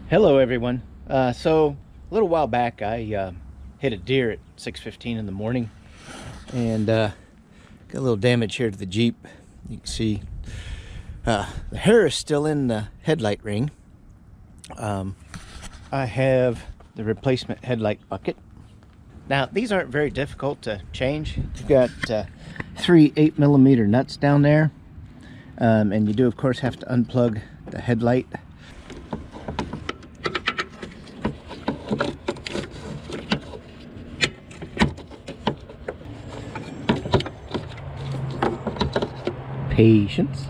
Hello everyone. So a little while back I hit a deer at 6:15 in the morning and got a little damage here to the Jeep. You can see the hair is still in the headlight ring. I have the replacement headlight bucket. Now these aren't very difficult to change. You've got 3 8mm nuts down there, and you do of course have to unplug the headlight. Patience.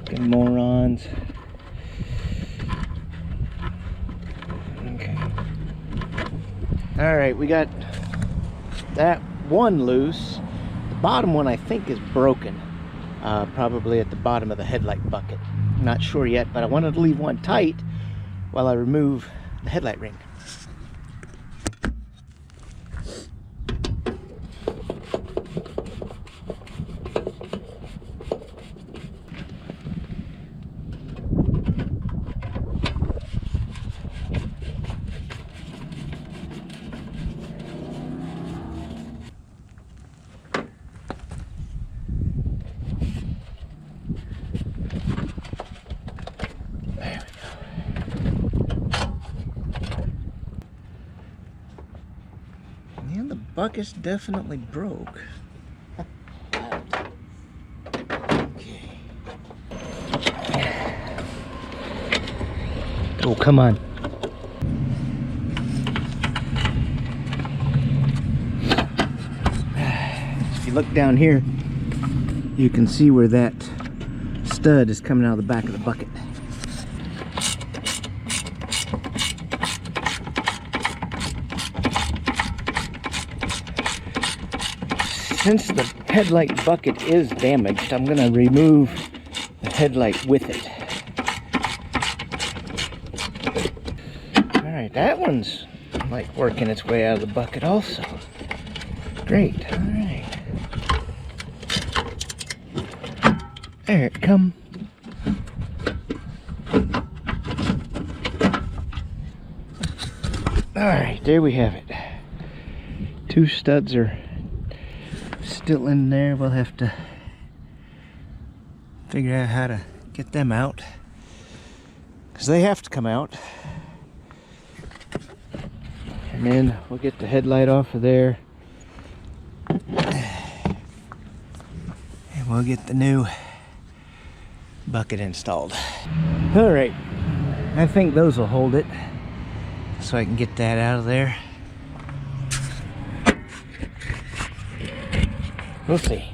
Good morons. Okay. All right, we got that one loose. The bottom one I think is broken, probably at the bottom of the headlight bucket. Not sure yet, but I wanted to leave one tight while I remove the headlight ring. And the bucket's definitely broke. Okay. Oh, come on. If you look down here, you can see where that stud is coming out of the back of the bucket. Since the headlight bucket is damaged, I'm going to remove the headlight with it. Alright, that one's like working its way out of the bucket also. Great, alright. There it comes. Alright, there we have it. 2 studs are still in there. We'll have to figure out how to get them out, because they have to come out. And then we'll get the headlight off of there, and we'll get the new bucket installed. All right, I think those will hold it, so I can get that out of there. We'll see.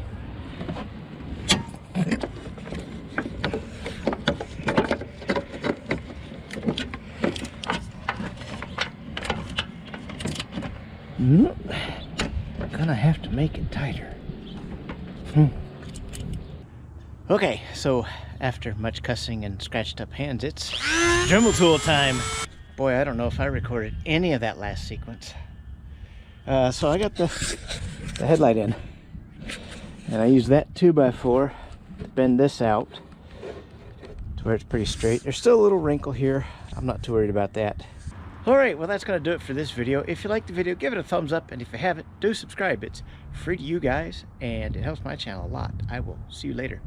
Gonna have to make it tighter. Okay, so after much cussing and scratched up hands, it's Dremel tool time. Boy, I don't know if I recorded any of that last sequence. So I got the headlight in. And I use that 2x4 to bend this out to where it's pretty straight. There's still a little wrinkle here. I'm not too worried about that. Alright, well that's going to do it for this video. If you liked the video, give it a thumbs up. And if you haven't, do subscribe. It's free to you guys and it helps my channel a lot. I will see you later.